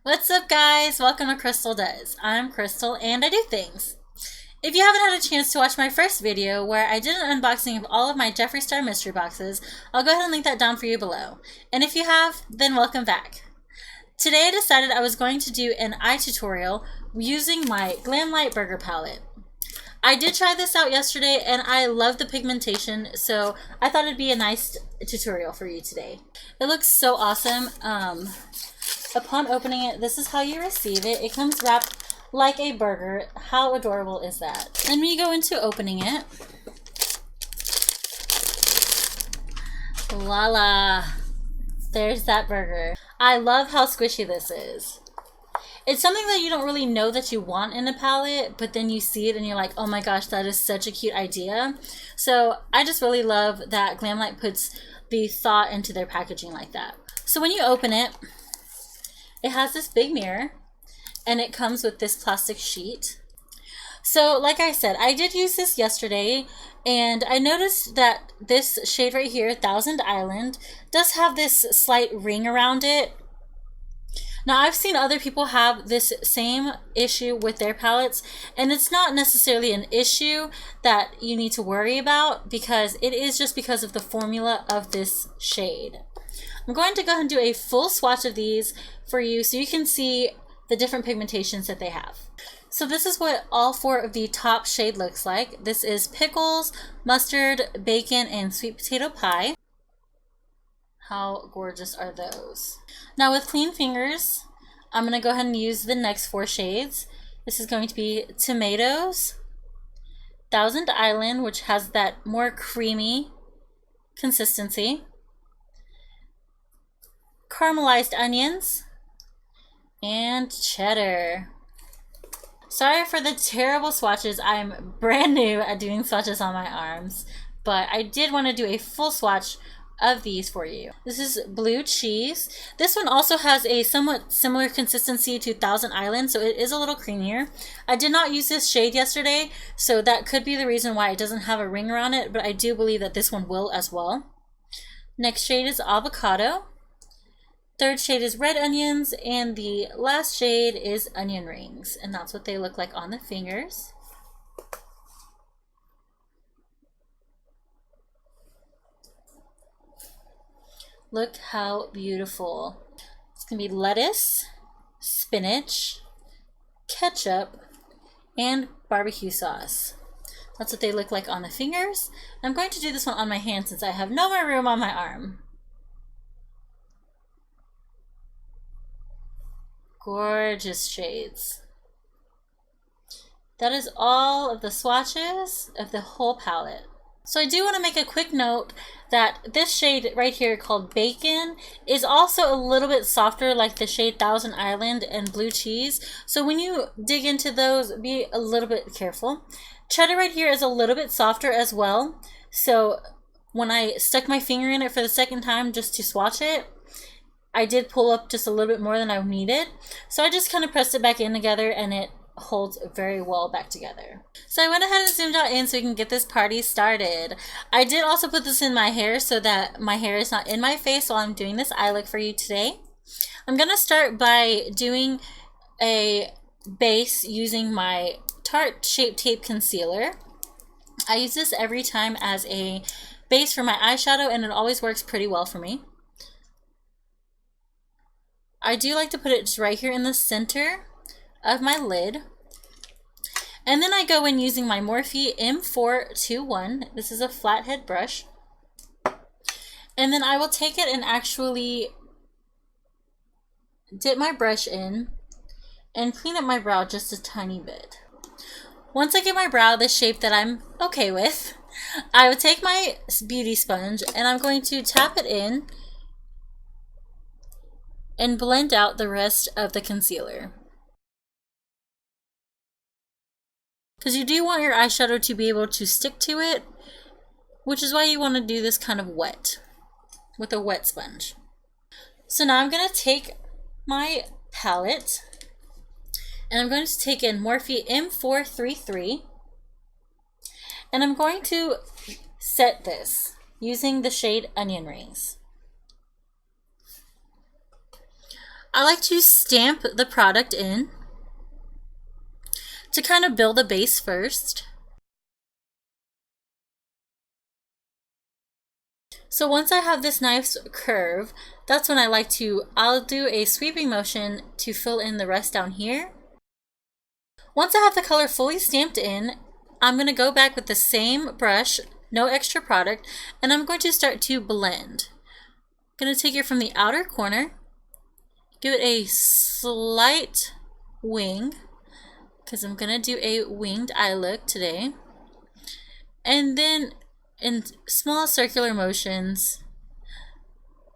What's up, guys? Welcome to Crystal Does. I'm Crystal and I do things. If you haven't had a chance to watch my first video where I did an unboxing of all of my Jeffree Star mystery boxes, I'll go ahead and link that down for you below. And if you have, then welcome back. Today I decided I was going to do an eye tutorial using my Glamlite burger palette. I did try this out yesterday and I love the pigmentation, so I thought it'd be a nice tutorial for you today. It looks so awesome. Upon opening it, this is how you receive it. It comes wrapped like a burger. How adorable is that? Then when you go into opening it, voila, there's that burger. I love how squishy this is. It's something that you don't really know that you want in a palette, but then you see it and you're like, oh my gosh, that is such a cute idea. So I just really love that Glamlite puts the thought into their packaging like that. So when you open it, it has this big mirror and it comes with this plastic sheet. So like I said, I did use this yesterday and I noticed that this shade right here, Thousand Island, does have this slight ring around it. Now I've seen other people have this same issue with their palettes, and it's not necessarily an issue that you need to worry about because it is just because of the formula of this shade. I'm going to go ahead and do a full swatch of these for you so you can see the different pigmentations that they have. So this is what all four of the top shade looks like. This is Pickles, Mustard, Bacon, and Sweet Potato Pie. How gorgeous are those? Now with clean fingers, I'm going to go ahead and use the next four shades. This is going to be Tomatoes, Thousand Island, which has that more creamy consistency, Caramelized Onions, and Cheddar. Sorry for the terrible swatches. I'm brand new at doing swatches on my arms, but I did want to do a full swatch of these for you. This is Blue Cheese. This one also has a somewhat similar consistency to Thousand Island, so it is a little creamier. I did not use this shade yesterday, so that could be the reason why it doesn't have a ring around it, but I do believe that this one will as well. Next shade is Avocado. Third shade is Red Onions, and the last shade is Onion Rings, and that's what they look like on the fingers. Look how beautiful. It's going to be lettuce, spinach, ketchup, and barbecue sauce. That's what they look like on the fingers. I'm going to do this one on my hand since I have no more room on my arm. Gorgeous shades. That is all of the swatches of the whole palette. So I do want to make a quick note that this shade right here called Bacon is also a little bit softer like the shade Thousand Island and Blue Cheese. So when you dig into those, be a little bit careful. Cheddar right here is a little bit softer as well. So when I stuck my finger in it for the second time just to swatch it, I did pull up just a little bit more than I needed. So I just kind of pressed it back in together and it holds very well back together. So I went ahead and zoomed out in so we can get this party started. I did also put this in my hair so that my hair is not in my face while I'm doing this eye look for you today. I'm going to start by doing a base using my Tarte Shape Tape Concealer. I use this every time as a base for my eyeshadow and it always works pretty well for me. I do like to put it just right here in the center of my lid. And then I go in using my Morphe M421. This is a flathead brush. And then I will take it and actually dip my brush in and clean up my brow just a tiny bit. Once I get my brow the shape that I'm okay with, I will take my beauty sponge and I'm going to tap it in and blend out the rest of the concealer. Because you do want your eyeshadow to be able to stick to it, which is why you want to do this kind of wet, with a wet sponge. So now I'm going to take my palette, and I'm going to take in Morphe M433, and I'm going to set this using the shade Onion Rings. I like to stamp the product in to kind of build a base first. So once I have this nice curve, that's when I'll do a sweeping motion to fill in the rest down here. Once I have the color fully stamped in, I'm going to go back with the same brush, no extra product, and I'm going to start to blend. I'm going to take it from the outer corner, give it a slight wing, because I'm going to do a winged eye look today. And then in small circular motions,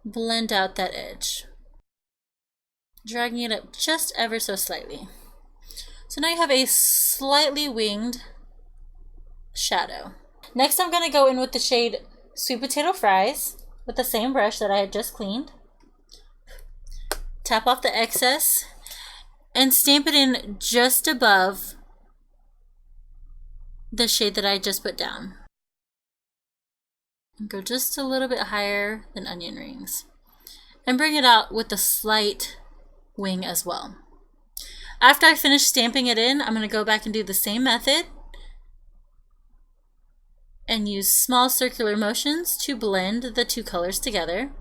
blend out that edge, dragging it up just ever so slightly. So now you have a slightly winged shadow. Next I'm going to go in with the shade Sweet Potato Fries with the same brush that I had just cleaned. Tap off the excess and stamp it in just above the shade that I just put down. And go just a little bit higher than onion rings. And bring it out with a slight wing as well. After I finish stamping it in, I'm going to go back and do the same method and use small circular motions to blend the two colors together.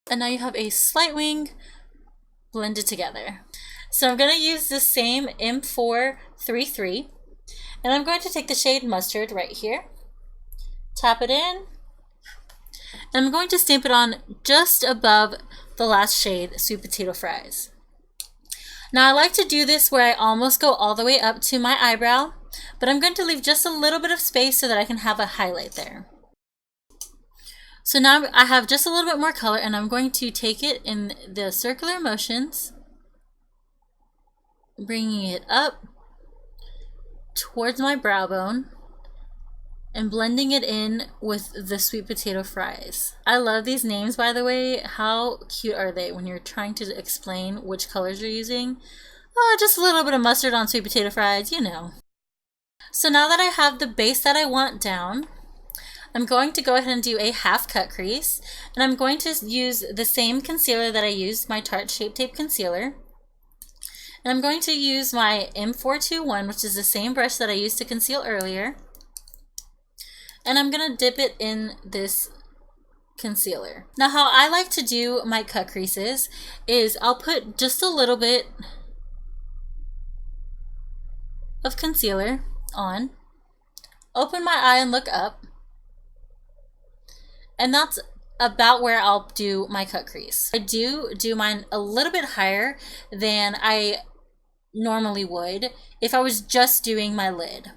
And now you have a slight wing blended together. So I'm going to use the same M433, and I'm going to take the shade Mustard right here, tap it in, and I'm going to stamp it on just above the last shade, Sweet Potato Fries. Now I like to do this where I almost go all the way up to my eyebrow, but I'm going to leave just a little bit of space so that I can have a highlight there. So now I have just a little bit more color, and I'm going to take it in the circular motions, bringing it up towards my brow bone and blending it in with the Sweet Potato Fries. I love these names, by the way. How cute are they when you're trying to explain which colors you're using? Oh, just a little bit of mustard on Sweet Potato Fries, you know. So now that I have the base that I want down, I'm going to go ahead and do a half cut crease, and I'm going to use the same concealer that I used, my Tarte Shape Tape Concealer. And I'm going to use my M421, which is the same brush that I used to conceal earlier. And I'm going to dip it in this concealer. Now how I like to do my cut creases is I'll put just a little bit of concealer on, open my eye and look up, and that's about where I'll do my cut crease. I do mine a little bit higher than I normally would if I was just doing my lid.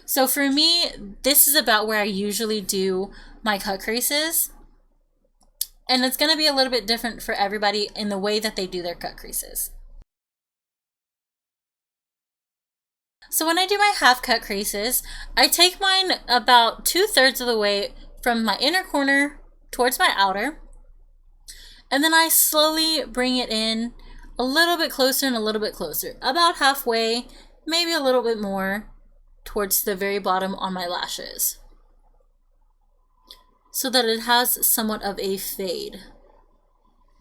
So for me, this is about where I usually do my cut creases. And it's going to be a little bit different for everybody in the way that they do their cut creases. So when I do my half cut creases, I take mine about 2/3 of the way from my inner corner towards my outer. And then I slowly bring it in a little bit closer and a little bit closer. About halfway, maybe a little bit more, towards the very bottom on my lashes, so that it has somewhat of a fade.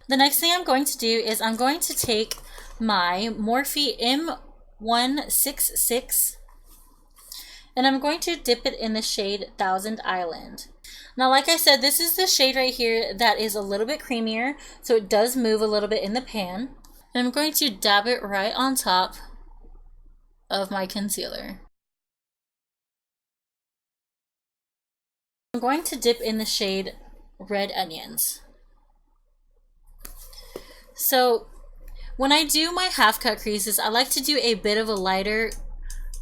The next thing I'm going to do is I'm going to take my Morphe M166 and I'm going to dip it in the shade Thousand Island. Now like I said, this is the shade right here that is a little bit creamier, so it does move a little bit in the pan. And I'm going to dab it right on top of my concealer. I'm going to dip in the shade Red Onions. So when I do my half cut creases, I like to do a bit of a lighter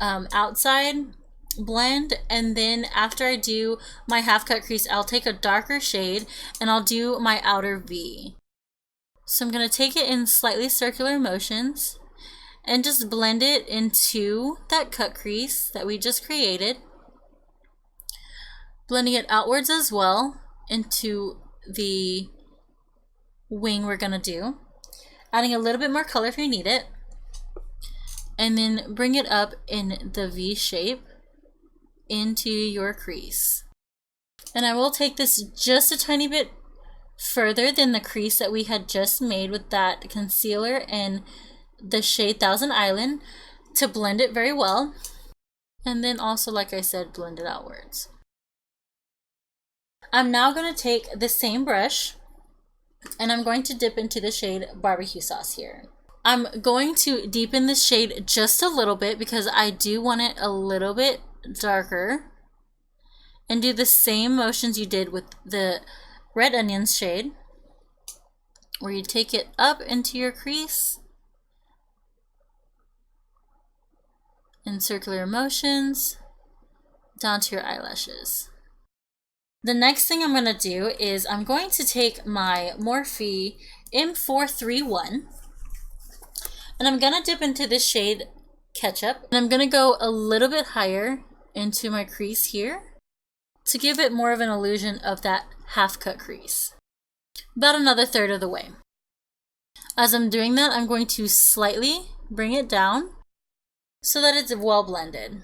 outside blend, and then after I do my half cut crease, I'll take a darker shade and I'll do my outer V. So I'm going to take it in slightly circular motions and just blend it into that cut crease that we just created. Blending it outwards as well into the wing we're going to do. Adding a little bit more color if you need it. And then bring it up in the V shape into your crease. And I will take this just a tiny bit further than the crease that we had just made with that concealer and the shade Thousand Island to blend it very well. And then also, like I said, blend it outwards. I'm now going to take the same brush and I'm going to dip into the shade Barbecue Sauce here. I'm going to deepen this shade just a little bit because I do want it a little bit darker. And do the same motions you did with the Red Onions shade, where you take it up into your crease in circular motions down to your eyelashes. The next thing I'm going to do is I'm going to take my Morphe M431 and I'm going to dip into this shade Ketchup, and I'm going to go a little bit higher into my crease here to give it more of an illusion of that half cut crease, about another third of the way. As I'm doing that, I'm going to slightly bring it down so that it's well blended,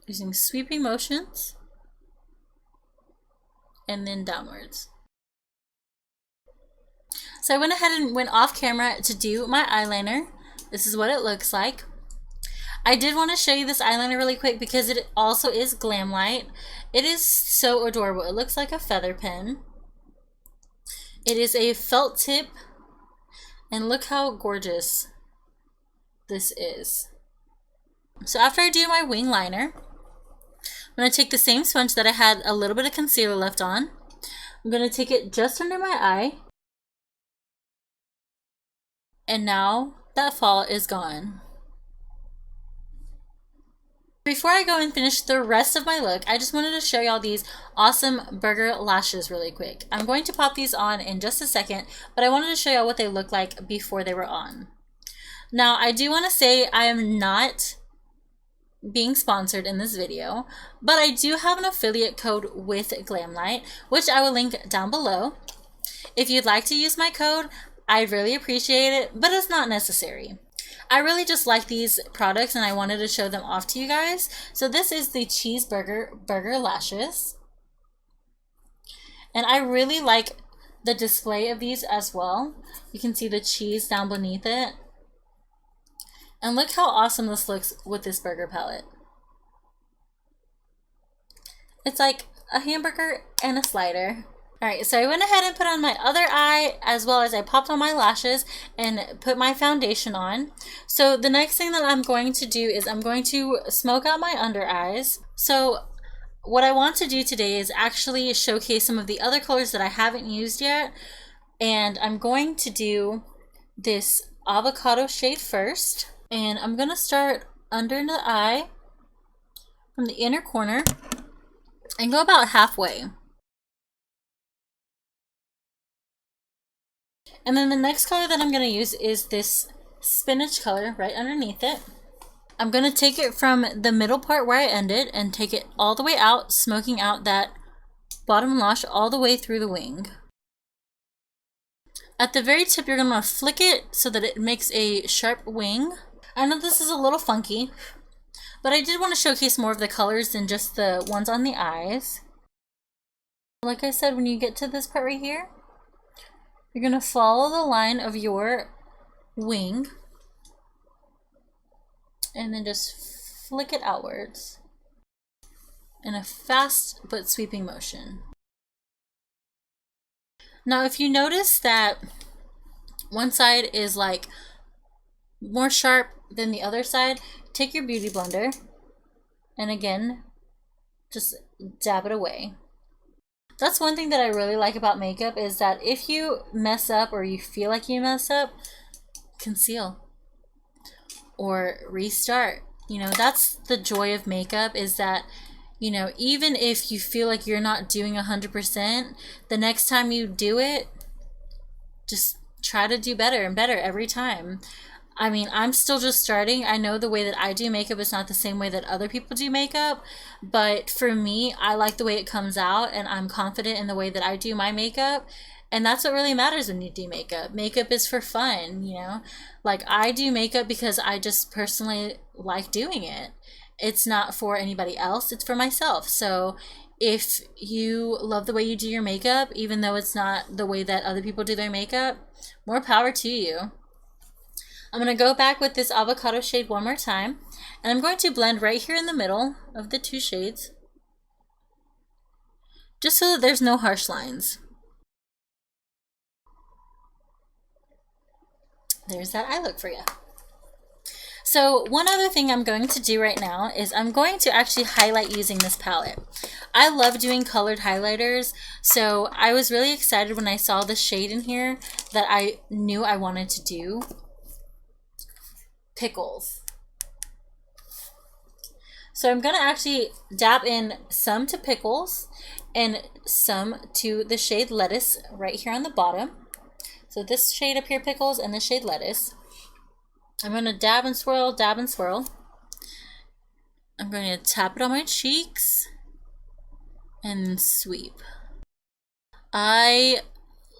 using sweeping motions and then downwards. So I went ahead and went off camera to do my eyeliner. This is what it looks like. I did want to show you this eyeliner really quick because it also is Glamlite. It is so adorable. It looks like a feather pen. It is a felt tip, and look how gorgeous this is. So after I do my wing liner, I'm going to take the same sponge that I had a little bit of concealer left on. I'm going to take it just under my eye. And now that fall is gone. Before I go and finish the rest of my look, I just wanted to show y'all these awesome burger lashes really quick. I'm going to pop these on in just a second, but I wanted to show y'all what they look like before they were on. Now, I do want to say I am not being sponsored in this video, but I do have an affiliate code with Glamlite, which I will link down below. If you'd like to use my code, I'd really appreciate it, but it's not necessary. I really just like these products and I wanted to show them off to you guys. So this is the Cheeseburger Burger Lashes. And I really like the display of these as well. You can see the cheese down beneath it. And look how awesome this looks with this burger palette. It's like a hamburger and a slider. Alright, so I went ahead and put on my other eye as well as I popped on my lashes and put my foundation on. So the next thing that I'm going to do is I'm going to smoke out my under eyes. So what I want to do today is actually showcase some of the other colors that I haven't used yet. And I'm going to do this avocado shade first. And I'm going to start under the eye from the inner corner and go about halfway. And then the next color that I'm going to use is this spinach color right underneath it. I'm going to take it from the middle part where I ended and take it all the way out, smoking out that bottom lash all the way through the wing. At the very tip, you're going to flick it so that it makes a sharp wing. I know this is a little funky, but I did want to showcase more of the colors than just the ones on the eyes. Like I said, when you get to this part right here, you're going to follow the line of your wing and then just flick it outwards in a fast but sweeping motion. Now, if you notice that one side is like more sharp than the other side, take your beauty blender and again, just dab it away. That's one thing that I really like about makeup is that if you mess up or you feel like you mess up, conceal or restart. You know, that's the joy of makeup, is that, you know, even if you feel like you're not doing 100%, the next time you do it, just try to do better and better every time. I mean, I'm still just starting. I know the way that I do makeup is not the same way that other people do makeup, but for me, I like the way it comes out and I'm confident in the way that I do my makeup. And that's what really matters when you do makeup. Makeup is for fun, you know? Like, I do makeup because I just personally like doing it. It's not for anybody else, it's for myself. So if you love the way you do your makeup, even though it's not the way that other people do their makeup, more power to you. I'm going to go back with this avocado shade one more time, and I'm going to blend right here in the middle of the two shades, just so that there's no harsh lines. There's that eye look for you. So one other thing I'm going to do right now is I'm going to actually highlight using this palette. I love doing colored highlighters, so I was really excited when I saw the shade in here that I knew I wanted to do Pickles. So I'm going to actually dab in some to Pickles and some to the shade Lettuce right here on the bottom. So this shade up here, Pickles, and this shade Lettuce. I'm going to dab and swirl, dab and swirl. I'm going to tap it on my cheeks and sweep. I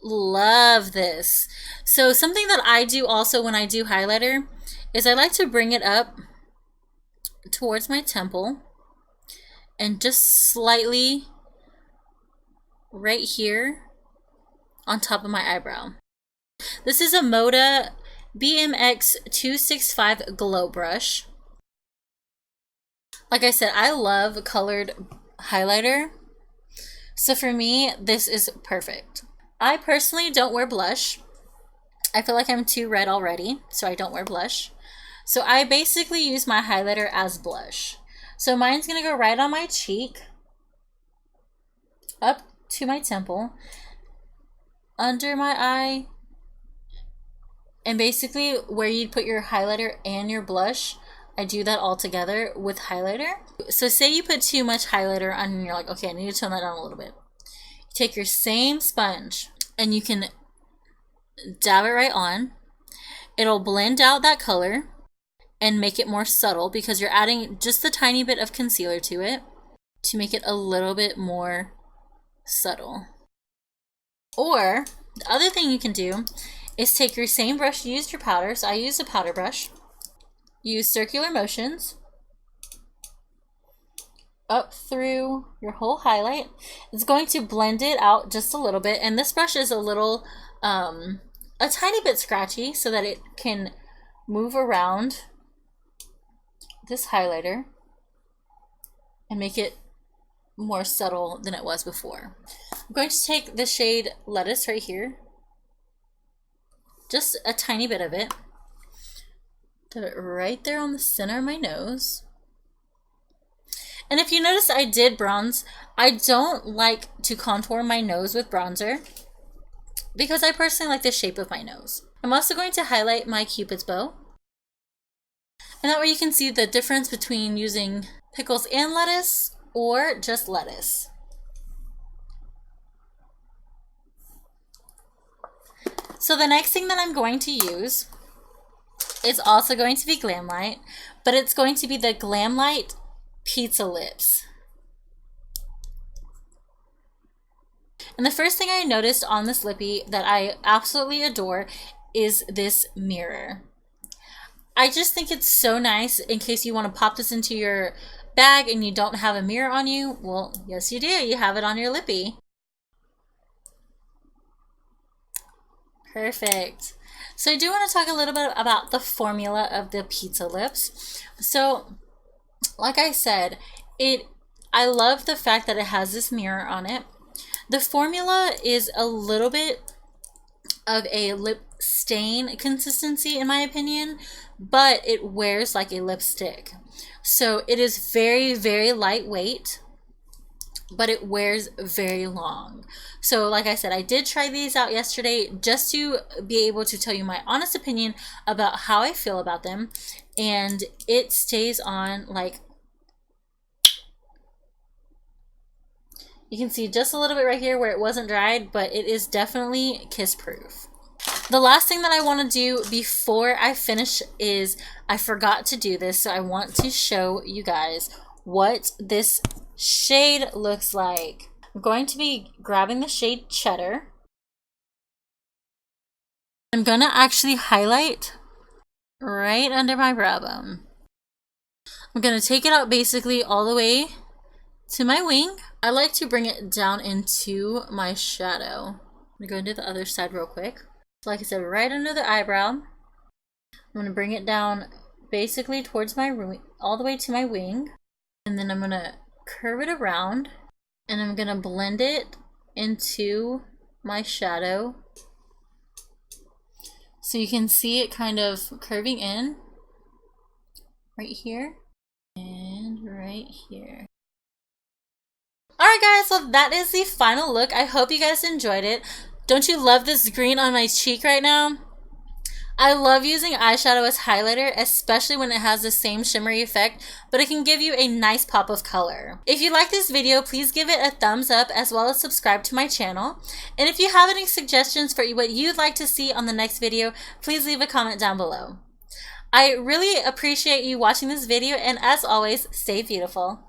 love this. So something that I do also when I do highlighter is I like to bring it up towards my temple and just slightly right here on top of my eyebrow. This is a Moda BMX 265 Glow Brush. Like I said, I love colored highlighter, so for me this is perfect. I personally don't wear blush. I feel like I'm too red already, so I don't wear blush. So I basically use my highlighter as blush. So mine's gonna go right on my cheek, up to my temple, under my eye, and basically where you'd put your highlighter and your blush, I do that all together with highlighter. So say you put too much highlighter on and you're like, okay, I need to tone that down a little bit. You take your same sponge and you can dab it right on. It'll blend out that color and make it more subtle because you're adding just a tiny bit of concealer to it to make it a little bit more subtle. Or the other thing you can do is take your same brush you used your powder. So I use a powder brush. Use circular motions up through your whole highlight. It's going to blend it out just a little bit. And this brush is a little, a tiny bit scratchy so that it can move around this highlighter and make it more subtle than it was before. I'm going to take the shade Lettuce right here. Just a tiny bit of it. Put it right there on the center of my nose. And if you notice I did bronze, I don't like to contour my nose with bronzer because I personally like the shape of my nose. I'm also going to highlight my Cupid's bow. And that way you can see the difference between using Pickles and Lettuce or just Lettuce. So the next thing that I'm going to use is also going to be Glamlite, but it's going to be the Glamlite Pizza Lips. And the first thing I noticed on this lippy that I absolutely adore is this mirror. I just think it's so nice in case you want to pop this into your bag and you don't have a mirror on you. Well, yes you do. You have it on your lippy. Perfect. So I do want to talk a little bit about the formula of the pizza lips. So, like I said, I love the fact that it has this mirror on it. The formula is a little bit of a lip stain consistency in my opinion, but it wears like a lipstick. So it is very, very lightweight, but it wears very long. So like I said, I did try these out yesterday just to be able to tell you my honest opinion about how I feel about them, and it stays on like, you can see just a little bit right here where it wasn't dried, but it is definitely kiss proof. The last thing that I want to do before I finish is, I forgot to do this, so I want to show you guys what this shade looks like. I'm going to be grabbing the shade Cheddar. I'm going to actually highlight right under my brow bone. I'm going to take it out basically all the way to my wing. I like to bring it down into my shadow. I'm gonna go into the other side real quick. So like I said, right under the eyebrow. I'm gonna bring it down basically towards my all the way to my wing. And then I'm gonna curve it around and I'm gonna blend it into my shadow. So you can see it kind of curving in right here and right here. Alright guys, so that is the final look. I hope you guys enjoyed it. Don't you love this green on my cheek right now? I love using eyeshadow as highlighter, especially when it has the same shimmery effect, but it can give you a nice pop of color. If you like this video, please give it a thumbs up as well as subscribe to my channel. And if you have any suggestions for what you'd like to see on the next video, please leave a comment down below. I really appreciate you watching this video, and as always, stay beautiful.